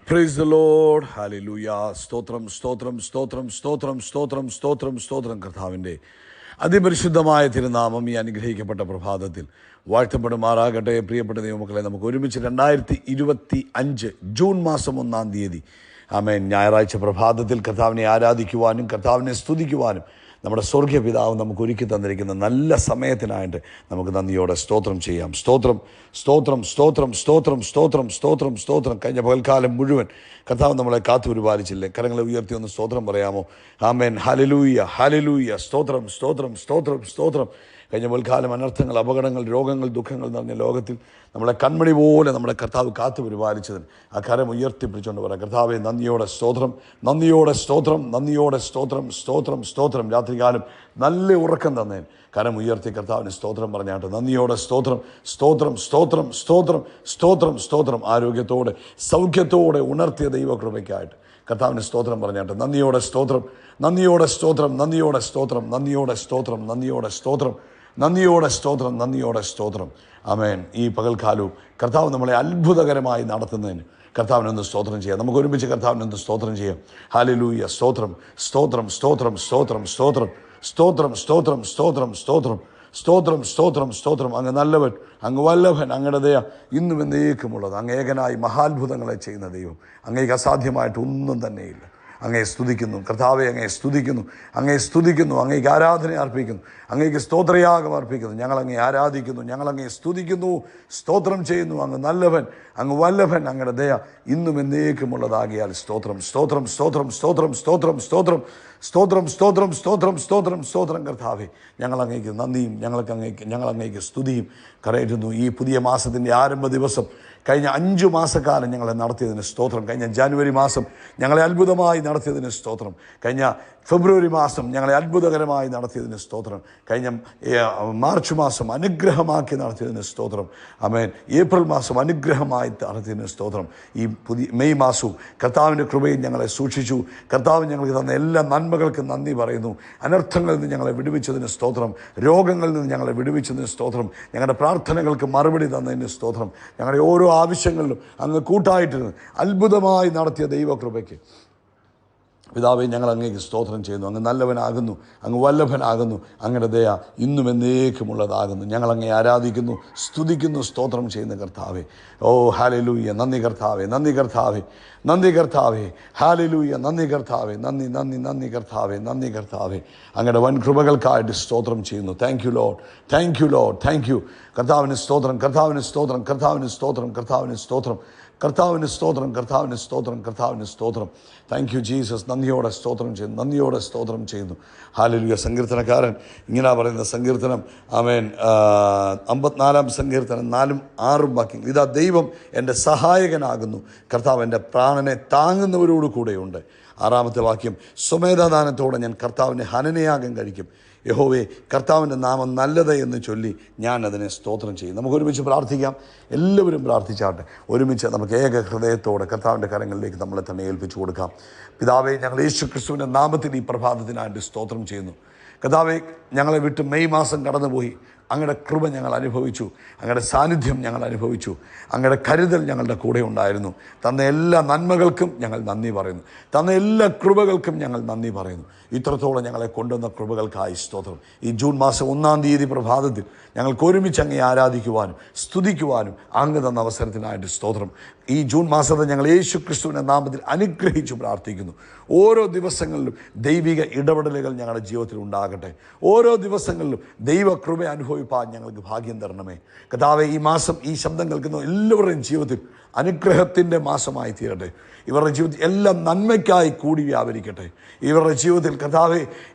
Praise the Lord. Hallelujah. സ്തോത്രം സ്തോത്രം സ്തോത്രം സ്തോത്രം സ്തോത്രം സ്തോത്രം സ്തോത്രം. കർത്താവിൻ്റെ അതിപരിശുദ്ധമായ തിരുനാമം ഈ അനുഗ്രഹിക്കപ്പെട്ട പ്രഭാതത്തിൽ വാഴ്ത്തപ്പെടുമാറാകട്ടെ. പ്രിയപ്പെട്ട ദൈവമക്കളെ, നമുക്ക് ഒരുമിച്ച് 2025 ജൂൺ മാസം 1-ാം തീയതി ആമേൻ ഞായറാഴ്ച പ്രഭാതത്തിൽ കർത്താവിനെ ആരാധിക്കുവാനും കർത്താവിനെ സ്തുതിക്കുവാനും നമ്മുടെ സ്വർഗീയ പിതാവ് നമുക്ക് ഒരുക്കി തന്നിരിക്കുന്ന നല്ല സമയത്തിനായിട്ട് നമുക്ക് നന്ദിയോടെ സ്തോത്രം ചെയ്യാം. സ്തോത്രം സ്തോത്രം സ്തോത്രം സ്തോത്രം സ്തോത്രം സ്തോത്രം സ്തോത്രം. കഴിഞ്ഞ പകൽക്കാലം മുഴുവൻ കർത്താവ് നമ്മളെ കാത്തു പരിപാലിച്ചില്ലേ? കരങ്ങളെ ഉയർത്തി ഒന്ന് സ്തോത്രം പറയാമോ? ആമേൻ. Hallelujah hallelujah. സ്തോത്രം സ്തോത്രം സ്തോത്രം സ്തോത്രം. കഴിഞ്ഞ പകൽക്കാലം അനർത്ഥങ്ങൾ, അപകടങ്ങൾ, രോഗങ്ങൾ, ദുഃഖങ്ങൾ നിറഞ്ഞ ലോകത്തിൽ നമ്മളെ കൺമണി പോലെ നമ്മുടെ കർത്താവ് കാത്തു പരിപാലിച്ചതിന് ആ കരം ഉയർത്തിപ്പിടിച്ചുകൊണ്ട് പറയാം, കർത്താവെ നന്ദിയോടെ സ്തോത്രം, നന്ദിയോടെ സ്തോത്രം, നന്ദിയോടെ സ്തോത്രം, സ്തോത്രം സ്തോത്രം. രാത്രികാലം നല്ല ഉറക്കം തന്നേൻ കരം ഉയർത്തി കർത്താവിന് സ്തോത്രം പറഞ്ഞാട്ട് നന്ദിയോടെ സ്തോത്രം, സ്തോത്രം സ്തോത്രം സ്തോത്രം സ്തോത്രം സ്തോത്രം. ആരോഗ്യത്തോടെ സൗഖ്യത്തോടെ ഉണർത്തിയ ദൈവകൃപയ്ക്കായിട്ട് കർത്താവിന് സ്തോത്രം പറഞ്ഞാട്ട് നന്ദിയോടെ സ്തോത്രം, നന്ദിയോടെ സ്തോത്രം, നന്ദിയോടെ സ്തോത്രം, നന്ദിയോടെ സ്തോത്രം, നന്ദിയോടെ സ്തോത്രം, നന്ദിയോടെ സ്തോത്രം, നന്ദിയോടെ സ്തോത്രം. ആമേൻ. ഈ പകൽക്കാലവും കർത്താവ് നമ്മളെ അത്ഭുതകരമായി നടത്തുന്നതിന് കർത്താവിനൊന്ന് സ്തോത്രം ചെയ്യാം. നമുക്ക് ഒരുമിച്ച് കർത്താവിനൊന്ന് സ്തോത്രം ചെയ്യാം. ഹല്ലേലൂയ. സ്തോത്രം സ്തോത്രം സ്തോത്രം സ്തോത്രം സ്തോത്രം സ്തോത്രം സ്തോത്രം സ്തോത്രം സ്തോത്രം സ്തോത്രം സ്തോത്രം സ്തോത്രം. അങ്ങ് നല്ലവൻ, അങ്ങ് വല്ലഭൻ, അങ്ങയുടെ ദയ ഇന്നും എന്നേക്കുമുള്ളത്. അങ്ങ് ഏകനായി മഹാത്ഭുതങ്ങളെ ചെയ്യുന്ന ദൈവം. അങ്ങേക്ക് അസാധ്യമായിട്ട് ഒന്നും തന്നെയില്ല. അങ്ങയെ സ്തുതിക്കുന്നു കർത്താവെ, അങ്ങയെ സ്തുതിക്കുന്നു, അങ്ങയെ സ്തുതിക്കുന്നു, അങ്ങേക്ക് ആരാധന അർപ്പിക്കുന്നു, അങ്ങേക്ക് സ്തോത്രയാഗം അർപ്പിക്കുന്നു. ഞങ്ങളങ്ങയെ ആരാധിക്കുന്നു, ഞങ്ങളങ്ങയെ സ്തുതിക്കുന്നു, സ്തോത്രം ചെയ്യുന്നു. അങ്ങ് നല്ലവൻ, അങ്ങ് വല്ലഭൻ, അങ്ങയുടെ ദയ ഇന്നും എന്നേക്കുമുള്ളതാകിയാൽ സ്തോത്രം സ്തോത്രം സ്തോത്രം സ്തോത്രം സ്തോത്രം സ്തോത്രം സ്തോത്രം സ്തോത്രം സ്തോത്രം സ്തോത്രം സ്തോത്രം. കർത്താവെ ഞങ്ങളങ്ങേക്ക് നന്ദിയും ഞങ്ങളങ്ങേക്ക് സ്തുതിയും കരയറ്റുന്നു. ഈ പുതിയ മാസത്തിൻ്റെ ആരംഭ ദിവസം കഴിഞ്ഞ 5 മാസക്കാലം ഞങ്ങളെ നടത്തിയതിന് സ്തോത്രം. കഴിഞ്ഞ ജനുവരി മാസം ഞങ്ങളെ അത്ഭുതമായി നടത്തിയതിന് സ്തോത്രം. കഴിഞ്ഞ ഫെബ്രുവരി മാസം ഞങ്ങളെ അത്ഭുതകരമായി നടത്തിയതിന് സ്തോത്രം. കഴിഞ്ഞ മാർച്ച് മാസം അനുഗ്രഹമാക്കി നടത്തിയതിന് സ്തോത്രം. ആമേൻ. ഏപ്രിൽ മാസം അനുഗ്രഹമായി നടത്തിയതിന് സ്തോത്രം. ഈ മെയ് മാസവും കർത്താവിൻ്റെ കൃപയിൽ ഞങ്ങളെ സൂക്ഷിച്ചു. കർത്താവ് ഞങ്ങൾക്ക് തന്ന എല്ലാ നന്മകൾക്കും നന്ദി പറയുന്നു. അനർത്ഥങ്ങളിൽ നിന്ന് ഞങ്ങളെ വിടുവിച്ചതിന് സ്തോത്രം. രോഗങ്ങളിൽ നിന്ന് ഞങ്ങളെ വിടുവിച്ചതിന് സ്തോത്രം. ഞങ്ങളുടെ പ്രാർത്ഥനകൾക്ക് മറുപടി തന്നതിന് സ്തോത്രം. ഞങ്ങളുടെ ഓരോ ആവശ്യങ്ങളിലും അങ്ങ് കൂട്ടായിട്ടിരുന്ന് അത്ഭുതമായി നടത്തിയ ദൈവകൃപയ്ക്ക് പിതാവേ ഞങ്ങൾ അങ്ങേക്ക് സ്തോത്രം ചെയ്യുന്നു. അങ്ങ് നല്ലവനാകുന്നു, അങ്ങ് വല്ലഭനാകുന്നു, അങ്ങയുടെ ദയ ഇന്നും എന്നേക്കുമുള്ളതാകുന്നു. ഞങ്ങളങ്ങേ ആരാധിക്കുന്നു, സ്തുതിക്കുന്നു, സ്തോത്രം ചെയ്യുന്ന കർത്താവേ. ഓ ഹല്ലേലൂയ. നന്ദി കർത്താവേ, നന്ദി കർത്താവേ, നന്ദി കർത്താവേ. ഹല്ലേലൂയ. നന്ദി കർത്താവേ, നന്ദി നന്ദി നന്ദി കർത്താവേ, നന്ദി കർത്താവേ. അങ്ങയുടെ വൻ കൃപകൾക്കായിട്ട് സ്തോത്രം ചെയ്യുന്നു. Thank you Lord, thank you Lord, thank you. കർത്താവിന് സ്തോത്രം, കർത്താവിന് സ്തോത്രം, കർത്താവിന് സ്തോത്രം, കർത്താവിന് സ്തോത്രം, കർത്താവിന് സ്തോത്രം, കർത്താവിന് സ്തോത്രം, കർത്താവിന് സ്തോത്രം. Thank you Jesus. നന്ദിയോടെ സ്തോത്രം ചെയ്യുന്നു, നന്ദിയോടെ സ്തോത്രം ചെയ്യുന്നു. ഹല്ലേലൂയ. സങ്കീർത്തനക്കാരൻ ഇങ്ങനെ പറയുന്ന സങ്കീർത്തനം, ആമേൻ, 54-ാം സങ്കീർത്തനം 4-6 വാക്യം. ഇതാ ദൈവം എൻ്റെ സഹായകനാകുന്നു, കർത്താവ് എൻ്റെ പ്രാണനെ താങ്ങുന്നവരോട് കൂടെയുണ്ട്. 6-ാമത്തെ വാക്യം, സ്വമേധാദാനത്തോടെ ഞാൻ കർത്താവിനെ ഹനനയാഗം കഴിക്കും. യഹോവേ, കർത്താവിൻ്റെ നാമം നല്ലത് എന്ന് ചൊല്ലി ഞാൻ അതിനെ സ്തോത്രം ചെയ്യും. നമുക്ക് ഒരുമിച്ച് പ്രാർത്ഥിക്കാം. എല്ലാവരും പ്രാർത്ഥിച്ചാട്ടെ. ഒരുമിച്ച് നമുക്ക് ഏക ഹൃദയത്തോടെ കർത്താവിൻ്റെ കരങ്ങളിലേക്ക് നമ്മളെ തന്നെ ഏൽപ്പിച്ചു കൊടുക്കാം. പിതാവേ, ഞങ്ങൾ യേശു ക്രിസ്തുവിൻ്റെ നാമത്തിൽ ഈ പ്രഭാതത്തിനായിട്ട് സ്തോത്രം ചെയ്യുന്നു. കർത്താവേ, ഞങ്ങളെ വിട്ട് മെയ് മാസം കടന്നുപോയി. അങ്ങയുടെ കൃപ ഞങ്ങൾ അനുഭവിച്ചു, അങ്ങയുടെ സാന്നിധ്യം ഞങ്ങൾ അനുഭവിച്ചു, അങ്ങയുടെ കരുതൽ ഞങ്ങളുടെ കൂടെ ഉണ്ടായിരുന്നു. തന്ന എല്ലാ നന്മകൾക്കും ഞങ്ങൾ നന്ദി പറയുന്നു, തന്ന എല്ലാ കൃപകൾക്കും ഞങ്ങൾ നന്ദി പറയുന്നു. ഇത്രത്തോളം ഞങ്ങളെ കൊണ്ടുവന്ന കൃപകൾക്കായി സ്തോത്രം. ഈ ജൂൺ മാസം 1-ാം തീയതി പ്രഭാതത്തിൽ ഞങ്ങൾക്ക് ഒരുമിച്ച് അങ്ങേ ആരാധിക്കുവാനും സ്തുതിക്കുവാനും അങ്ങ് തന്ന അവസരത്തിനായിട്ട് സ്തോത്രം. ഈ ജൂൺ മാസത്തെ ഞങ്ങൾ യേശു ക്രിസ്തുവിൻ്റെ നാമത്തിൽ അനുഗ്രഹിച്ചു പ്രാർത്ഥിക്കുന്നു. ഓരോ ദിവസങ്ങളിലും ദൈവിക ഇടപെടലുകൾ ഞങ്ങളുടെ ജീവിതത്തിൽ ഉണ്ടാകട്ടെ. ഓരോ ദിവസങ്ങളിലും ദൈവകൃപ അനുഭവിപ്പാൻ ഞങ്ങൾക്ക് ഭാഗ്യം തരണമേ. കർത്താവേ, ഈ മാസം ഈ ശബ്ദം കേൾക്കുന്ന എല്ലാവരുടെയും ജീവിതത്തിൽ അനുഗ്രഹത്തിൻ്റെ മാസമായി തീരട്ടെ. ഇവരുടെ ജീവിതത്തിൽ എല്ലാം നന്മയ്ക്കായി കൂടി വ്യാപരിക്കട്ടെ. ഇവരുടെ ജീവിതത്തിൽ കർത്താവേ,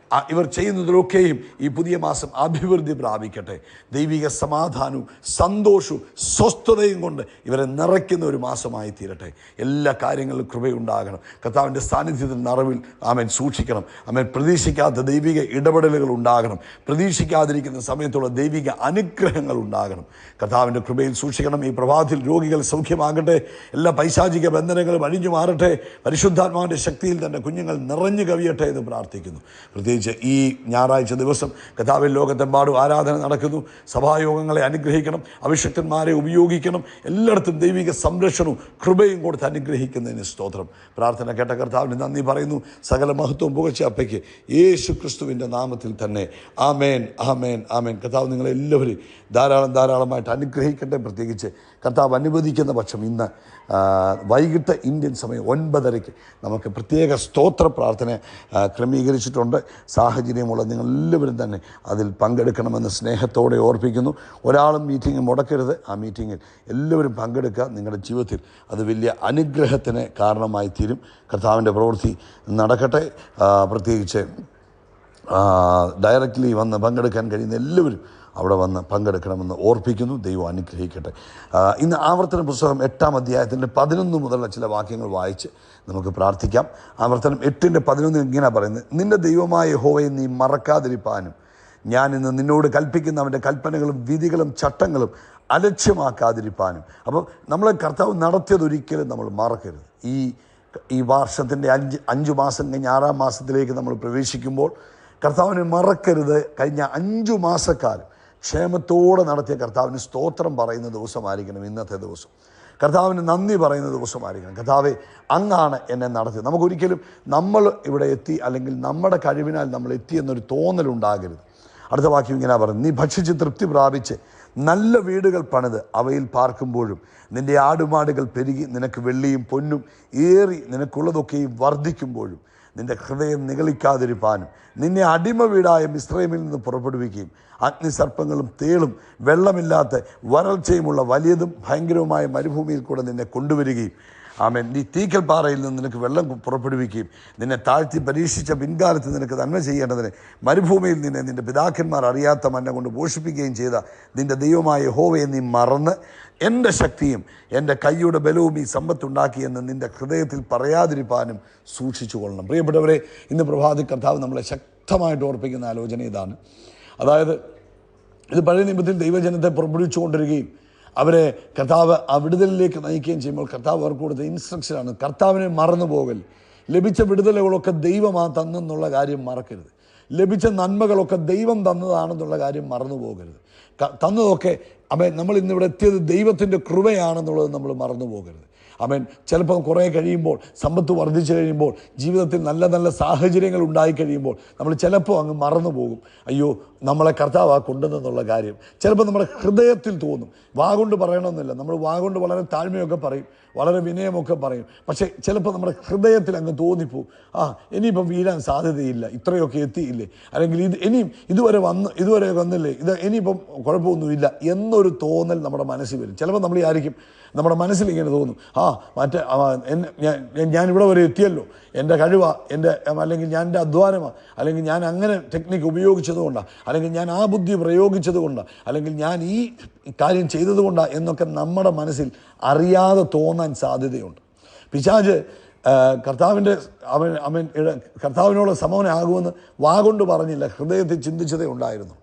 ഇവർ ചെയ്യുന്നതിലൊക്കെയും ഈ പുതിയ മാസം അഭിവൃദ്ധി പ്രാപിക്കട്ടെ. ദൈവിക സമാധാനവും സന്തോഷവും സ്വസ്ഥതയും കൊണ്ട് ഇവരെ നിറയ്ക്കുന്ന ഒരു മാസമായി തീരട്ടെ. എല്ലാ കാര്യങ്ങളിലും കൃപയുണ്ടാകണം. കർത്താവിൻ്റെ സാന്നിധ്യത്തിൽ നിറവിൽ ആമേൻ സൂക്ഷിക്കണം. ആമേൻ. പ്രതീക്ഷിക്കാത്ത ദൈവിക ഇടപെടലുകൾ ഉണ്ടാകണം. പ്രതീക്ഷിക്കാതിരിക്കുന്ന സമയത്തുള്ള ദൈവിക അനുഗ്രഹങ്ങൾ ഉണ്ടാകണം. കർത്താവിൻ്റെ കൃപയിൽ സൂക്ഷിക്കണം. ഈ പ്രഭാതത്തിൽ രോഗികൾ സൗഖ്യമാകട്ടെ, അനുഗ്രഹിക്കട്ടെ. എല്ലാ പൈശാചിക ബന്ധനങ്ങളും അഴിഞ്ഞു മാറട്ടെ. പരിശുദ്ധാത്മാവിൻ്റെ ശക്തിയിൽ തന്നെ കുഞ്ഞുങ്ങൾ നിറഞ്ഞു കവിയട്ടെ എന്ന് പ്രാർത്ഥിക്കുന്നു. പ്രത്യേകിച്ച് ഈ ഞായറാഴ്ച ദിവസം കർത്താവിൽ ലോകത്തെമ്പാടും ആരാധന നടക്കുന്നു. സഭായോഗങ്ങളെ അനുഗ്രഹിക്കണം, അഭിഷിക്തന്മാരെ ഉപയോഗിക്കണം. എല്ലായിടത്തും ദൈവിക സംരക്ഷണവും കൃപയും കൊടുത്ത് അനുഗ്രഹിക്കുന്നതിന് സ്തോത്രം. പ്രാർത്ഥന കേട്ട കർത്താവിന് നന്ദി പറയുന്നു. സകല മഹത്വവും പുകഴ്ച അപ്പയ്ക്ക് യേശു ക്രിസ്തുവിൻ്റെ നാമത്തിൽ തന്നെ. ആമേൻ, ആമേൻ, ആമേൻ. കർത്താവ് നിങ്ങളെല്ലാവരും ധാരാളമായിട്ട് അനുഗ്രഹിക്കട്ടെ. പ്രത്യേകിച്ച് കർത്താവ് അനുവദിക്കുന്ന പക്ഷം ഇന്ന് വൈകിട്ട് ഇന്ത്യൻ സമയം 9:30 നമുക്ക് പ്രത്യേക സ്തോത്ര പ്രാർത്ഥന ക്രമീകരിച്ചിട്ടുണ്ട്. സാഹചര്യമുള്ള നിങ്ങളെല്ലാവരും തന്നെ അതിൽ പങ്കെടുക്കണമെന്ന് സ്നേഹത്തോടെ ഓർപ്പിക്കുന്നു. ഒരാളും മീറ്റിംഗ് മുടക്കരുത്. ആ മീറ്റിങ്ങിൽ എല്ലാവരും പങ്കെടുക്കുക. നിങ്ങളുടെ ജീവിതത്തിൽ അത് വലിയ അനുഗ്രഹത്തിന് കാരണമായി തീരും. കർത്താവിൻ്റെ പ്രവൃത്തി നടക്കട്ടെ. പ്രത്യേകിച്ച് ഡയറക്റ്റ്ലി വന്ന് പങ്കെടുക്കാൻ കഴിയുന്ന എല്ലാവരും അവിടെ വന്ന് പങ്കെടുക്കണമെന്ന് ഓർപ്പിക്കുന്നു. ദൈവം അനുഗ്രഹിക്കട്ടെ. ഇന്ന് ആവർത്തന പുസ്തകം 8-ാം അധ്യായത്തിൻ്റെ 11 മുതലുള്ള ചില വാക്യങ്ങൾ വായിച്ച് നമുക്ക് പ്രാർത്ഥിക്കാം. ആവർത്തനം 8:11 ഇങ്ങനെ പറയുന്നത്: നിന്റെ ദൈവമായ യഹോവയെ നീ മറക്കാതിരിപ്പാനും ഞാൻ ഇന്ന് നിന്നോട് കൽപ്പിക്കുന്ന അവൻ്റെ കൽപ്പനകളും വിധികളും ചട്ടങ്ങളും അലക്ഷ്യമാക്കാതിരിപ്പാനും. അപ്പോൾ നമ്മളെ കർത്താവ് നടത്തിയതൊരിക്കലും നമ്മൾ മറക്കരുത്. ഈ വർഷത്തിൻ്റെ 5 മാസം കഴിഞ്ഞ് 6-ാം മാസത്തിലേക്ക് നമ്മൾ പ്രവേശിക്കുമ്പോൾ കർത്താവിനെ മറക്കരുത്. കഴിഞ്ഞ 5 മാസക്കാലം ക്ഷേമത്തോടെ നടത്തിയ കർത്താവിന് സ്തോത്രം പറയുന്ന ദിവസമായിരിക്കണം ഇന്നത്തെ ദിവസം. കർത്താവിന് നന്ദി പറയുന്ന ദിവസമായിരിക്കണം. കർത്താവെ, അങ്ങാണ് എന്നെ നടത്തിയത്. നമുക്കൊരിക്കലും നമ്മൾ ഇവിടെ എത്തി അല്ലെങ്കിൽ നമ്മുടെ കഴിവിനാൽ നമ്മൾ എത്തി എന്നൊരു തോന്നലുണ്ടാകരുത്. അടുത്ത വാക്യം ഇങ്ങനെ പറയുന്നത്: നീ ഭക്ഷിച്ച് തൃപ്തി പ്രാപിച്ച് നല്ല വീടുകൾ പണിത് അവയിൽ പാർക്കുമ്പോഴും നിൻ്റെ ആടുമാടുകൾ പെരുകി നിനക്ക് വെള്ളിയും പൊന്നും ഏറി നിനക്കുള്ളതൊക്കെയും വർദ്ധിക്കുമ്പോഴും നിൻ്റെ ഹൃദയം നിഗളിക്കാതിരിപ്പാനും നിന്നെ അടിമ വീടായ മിസ്രൈമിൽ നിന്ന് പുറപ്പെടുവിക്കുകയും അഗ്നിസർപ്പങ്ങളും തേളും വെള്ളമില്ലാത്ത വരൾച്ചയുമുള്ള വലിയതും ഭയങ്കരവുമായ മരുഭൂമിയിൽ കൂടെ നിന്നെ കൊണ്ടുവരികയും ആമേൻ നീ തീക്കൽ പാറയിൽ നിന്ന് നിനക്ക് വെള്ളം പുറപ്പെടുവിക്കുകയും നിന്നെ താഴ്ത്തി പരീക്ഷിച്ച പിൻകാലത്ത് നിനക്ക് നന്മ ചെയ്യേണ്ടതിന് മരുഭൂമിയിൽ നിന്റെ പിതാക്കന്മാർ അറിയാത്ത മന്ന കൊണ്ട് പോഷിപ്പിക്കുകയും ചെയ്ത നിൻ്റെ ദൈവമായ യഹോവയെ നീ മറന്ന് എൻ്റെ ശക്തിയും എൻ്റെ കൈയുടെ ബലവും ഈ സമ്പത്തുണ്ടാക്കിയെന്ന് നിൻ്റെ ഹൃദയത്തിൽ പറയാതിരിപ്പാനും സൂക്ഷിച്ചു കൊള്ളണം. പ്രിയപ്പെട്ടവരെ, ഇന്ന് പ്രഭാതി കർത്താവ് നമ്മളെ ശക്തമായിട്ട് ഓർപ്പിക്കുന്ന ആലോചന ഇതാണ്. അതായത് ഇത് പഴയ നിയമത്തിൽ ദൈവജനത്തെ പുറപ്പെടുവിച്ചുകൊണ്ടിരിക്കുകയും അവരെ കർത്താവ് ആ വിടുതലിലേക്ക് നയിക്കുകയും ചെയ്യുമ്പോൾ കർത്താവ് അവർക്ക് കൊടുത്ത ഇൻസ്ട്രക്ഷനാണ്: കർത്താവിനെ മറന്നു പോകൽ. ലഭിച്ച വിടുതലുകളൊക്കെ ദൈവമാ തന്നെന്നുള്ള കാര്യം മറക്കരുത്. ലഭിച്ച നന്മകളൊക്കെ ദൈവം തന്നതാണെന്നുള്ള കാര്യം മറന്നു പോകരുത്. തന്നതൊക്കെ നമ്മൾ ഇന്നിവിടെ എത്തിയത് ദൈവത്തിൻ്റെ കൃപയാണെന്നുള്ളത് നമ്മൾ മറന്നു പോകരുത്. ചിലപ്പോൾ കുറേ കഴിയുമ്പോൾ, സമ്പത്ത് വർദ്ധിച്ചു കഴിയുമ്പോൾ, ജീവിതത്തിൽ നല്ല നല്ല സാഹചര്യങ്ങൾ ഉണ്ടായിക്കഴിയുമ്പോൾ നമ്മൾ ചിലപ്പോൾ അങ്ങ് മറന്നു പോകും. അയ്യോ, നമ്മളെ കർത്താവ് കൊണ്ടുവന്നെന്നുള്ള കാര്യം ചിലപ്പോൾ നമ്മുടെ ഹൃദയത്തിൽ തോന്നും. വാഗൊണ്ട് പറയണമെന്നില്ല, നമ്മൾ വാഗൊണ്ട് വളരെ താഴ്മയൊക്കെ പറയും, വളരെ വിനയമൊക്കെ പറയും. പക്ഷേ ചിലപ്പോൾ നമ്മുടെ ഹൃദയത്തിൽ അങ്ങ് തോന്നിപ്പോവും, ഇനിയിപ്പം വീഴാൻ സാധ്യതയില്ല, ഇത്രയൊക്കെ എത്തിയില്ലേ, അല്ലെങ്കിൽ ഇതുവരെ വന്നില്ലേ, ഇനിയിപ്പം കുഴപ്പമൊന്നുമില്ല എന്നൊരു തോന്നൽ നമ്മുടെ മനസ്സിൽ വരും. ചിലപ്പോൾ നമ്മൾ ആയിരിക്കും നമ്മുടെ മനസ്സിൽ ഇങ്ങനെ തോന്നും, ഞാനിവിടെ വരെ എത്തിയല്ലോ, എൻ്റെ കഴിവാണ്, അല്ലെങ്കിൽ ഞാൻ എൻ്റെ അധ്വാനമാണ്, അല്ലെങ്കിൽ ഞാൻ അങ്ങനെ ടെക്നിക്ക് ഉപയോഗിച്ചതുകൊണ്ടാണ്, അല്ലെങ്കിൽ ഞാൻ ആ ബുദ്ധി പ്രയോഗിച്ചതുകൊണ്ടാണ്, അല്ലെങ്കിൽ ഞാൻ ഈ കാര്യം ചെയ്തതുകൊണ്ടാണ് എന്നൊക്കെ നമ്മുടെ മനസ്സിൽ അറിയാതെ തോന്നാൻ സാധ്യതയുണ്ട്. പിശാച് കർത്താവിനോട് സമവനാകുമെന്ന് വാഗൊണ്ട് പറഞ്ഞില്ല, ഹൃദയത്തിൽ ചിന്തിച്ചതേ ഉണ്ടായിരുന്നു.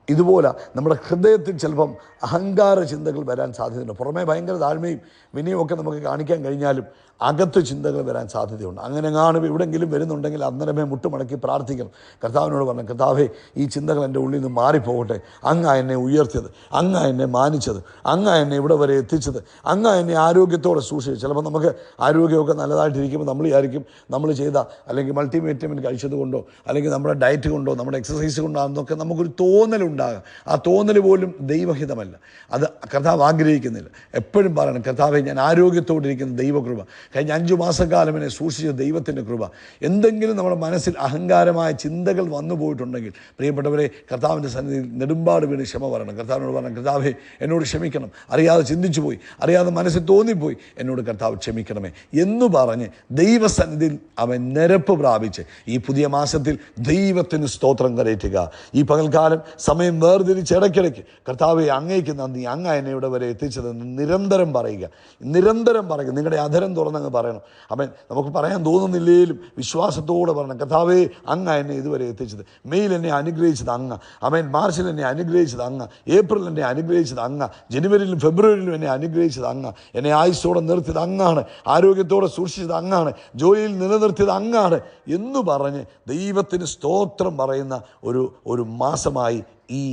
ഇതുപോലെ നമ്മുടെ ഹൃദയത്തിൽ ചിലപ്പം അഹങ്കാര ചിന്തകൾ വരാൻ സാധ്യതയുണ്ട്. പുറമേ ഭയങ്കര താഴ്മയും വിനയമൊക്കെ നമുക്ക് കാണിക്കാൻ കഴിഞ്ഞാലും അകത്ത് ചിന്തകൾ വരാൻ സാധ്യതയുണ്ട്. അങ്ങനെ കാണും എവിടെയെങ്കിലും വരുന്നുണ്ടെങ്കിൽ അന്നേരമേ മുട്ടുമടക്കി പ്രാർത്ഥിക്കണം. കർത്താവിനോട് പറഞ്ഞു: കർത്താവേ, ഈ ചിന്തകൾ എൻ്റെ ഉള്ളിൽ നിന്ന് മാറിപ്പോകട്ടെ. അങ്ങ് എന്നെ ഉയർത്തിയത്, അങ്ങ് എന്നെ മാനിച്ചത്, അങ്ങ് എന്നെ ഇവിടെ വരെ എത്തിച്ചത്, അങ്ങ് എന്നെ ആരോഗ്യത്തോടെ സൂക്ഷിച്ചു. ചിലപ്പോൾ നമുക്ക് ആരോഗ്യമൊക്കെ നല്ലതായിട്ടിരിക്കുമ്പോൾ നമ്മൾ വിചാരിക്കും നമ്മൾ ചെയ്ത അല്ലെങ്കിൽ മൾട്ടിവിറ്റമിൻ കഴിച്ചത് കൊണ്ടോ അല്ലെങ്കിൽ നമ്മുടെ ഡയറ്റ് കൊണ്ടോ നമ്മുടെ എക്സസൈസ് കൊണ്ടോ എന്നൊക്കെ നമുക്കൊരു തോന്നലുണ്ടാകാം. ആ തോന്നൽ പോലും ദൈവഹിതമല്ല, അത് കർത്താവ് ആഗ്രഹിക്കുന്നില്ല. എപ്പോഴും പറയണം: കർത്താവേ, ഞാൻ ആരോഗ്യത്തോടിരിക്കുന്ന ദൈവകൃപ, കഴിഞ്ഞ 5 മാസക്കാലം എന്നെ സൂക്ഷിച്ച ദൈവത്തിൻ്റെ കൃപ. എന്തെങ്കിലും നമ്മുടെ മനസ്സിൽ അഹങ്കാരമായ ചിന്തകൾ വന്നു പോയിട്ടുണ്ടെങ്കിൽ പ്രിയപ്പെട്ടവരെ, കർത്താവിൻ്റെ സന്നിധിയിൽ നെടുമ്പാട് വീണ് ക്ഷമ പറയണം. കർത്താവിനോട് പറയണം: കർത്താവേ, എന്നോട് ക്ഷമിക്കണം, അറിയാതെ ചിന്തിച്ചു പോയി, അറിയാതെ മനസ്സിൽ തോന്നിപ്പോയി, എന്നോട് കർത്താവ് ക്ഷമിക്കണമേ എന്ന് പറഞ്ഞ് ദൈവസന്നിധിയിൽ അവൻ നിരപ്പ് പ്രാപിച്ച് ഈ പുതിയ മാസത്തിൽ ദൈവത്തിന് സ്തോത്രം കരയറ്റുക. ഈ പകൽക്കാലം സമയം സമയം വേർതിരിച്ച് ഇടയ്ക്കിടയ്ക്ക് കർത്താവെ അങ്ങേക്ക് നന്ദി, അങ്ങ് എന്നെ ഇവിടെ വരെ എത്തിച്ചതെന്ന് നിരന്തരം പറയുക. നിങ്ങളുടെ അധരം തുറന്നങ്ങ് പറയണം. ആമേൻ. നമുക്ക് പറയാൻ തോന്നുന്നില്ലേലും വിശ്വാസത്തോടെ പറയണം, കർത്താവേ അങ്ങ് എന്നെ ഇതുവരെ എത്തിച്ചത്. മെയ്യിൽ എന്നെ അനുഗ്രഹിച്ചത് അങ്ങ്, ആമേൻ. മാർച്ചിൽ എന്നെ അനുഗ്രഹിച്ചത് അങ്ങ്, ഏപ്രിൽ എന്നെ അനുഗ്രഹിച്ചത് അങ്ങ്, ജനുവരിയിലും ഫെബ്രുവരിയിലും എന്നെ അനുഗ്രഹിച്ചത് അങ്ങ്, എന്നെ ആയുസ്സോടെ നിർത്തിയത് അങ്ങാണ്, ആരോഗ്യത്തോടെ സൂക്ഷിച്ചത് അങ്ങാണ്, ജോലിയിൽ നിലനിർത്തിയത് അങ്ങാണ് എന്ന് പറഞ്ഞ് ദൈവത്തിന് സ്തോത്രം പറയുന്ന ഒരു മാസമായി ഈ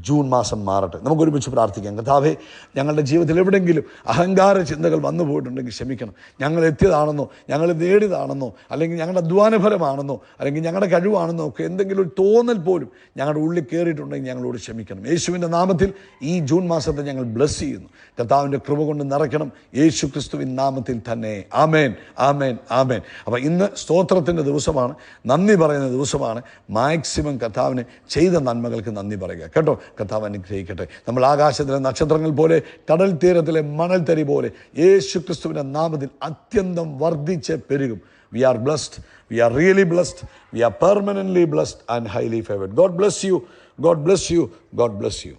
ജൂൺ മാസം മാറട്ടെ. നമുക്കൊരുമിച്ച് പ്രാർത്ഥിക്കാം. കർത്താവേ, ഞങ്ങളുടെ ജീവിതത്തിൽ എവിടെയെങ്കിലും അഹങ്കാര ചിന്തകൾ വന്നു പോയിട്ടുണ്ടെങ്കിൽ ക്ഷമിക്കണം. ഞങ്ങൾ എത്തിയതാണെന്നോ, ഞങ്ങൾ നേടിയതാണെന്നോ, അല്ലെങ്കിൽ ഞങ്ങളുടെ അധ്വാനഫലമാണെന്നോ, അല്ലെങ്കിൽ ഞങ്ങളുടെ കഴിവാണെന്നോ ഒക്കെ എന്തെങ്കിലും ഒരു തോന്നൽ പോലും ഞങ്ങളുടെ ഉള്ളിൽ കയറിയിട്ടുണ്ടെങ്കിൽ ഞങ്ങളോട് ക്ഷമിക്കണം. യേശുവിൻ്റെ നാമത്തിൽ ഈ ജൂൺ മാസത്തെ ഞങ്ങൾ ബ്ലസ് ചെയ്യുന്നു. കർത്താവിൻ്റെ കൃപ കൊണ്ട് നിറയ്ക്കണം, യേശു ക്രിസ്തുവിൻ നാമത്തിൽ തന്നെ. ആമേൻ, ആമേൻ, ആമേൻ. അപ്പോൾ ഇന്ന് സ്തോത്രത്തിൻ്റെ ദിവസമാണ്, നന്ദി പറയുന്ന ദിവസമാണ്. മാക്സിമം കർത്താവിന് ചെയ്ത നന്മകൾക്ക് നന്ദി പറയുക കേട്ടോ. കർത്താവ് അനുഗ്രഹിക്കട്ടെ. നമ്മൾ ആകാശത്തിലെ നക്ഷത്രങ്ങൾ പോലെ, കടൽ തീരത്തിലെ മണൽത്തരി പോലെ യേശു ക്രിസ്തുവിൻ്റെ നാമത്തിൽ അത്യന്തം വർദ്ധിച്ച് പെരുകും. We are blessed. We are really blessed. We are permanently blessed and highly favored. God bless you. God bless you. God bless you.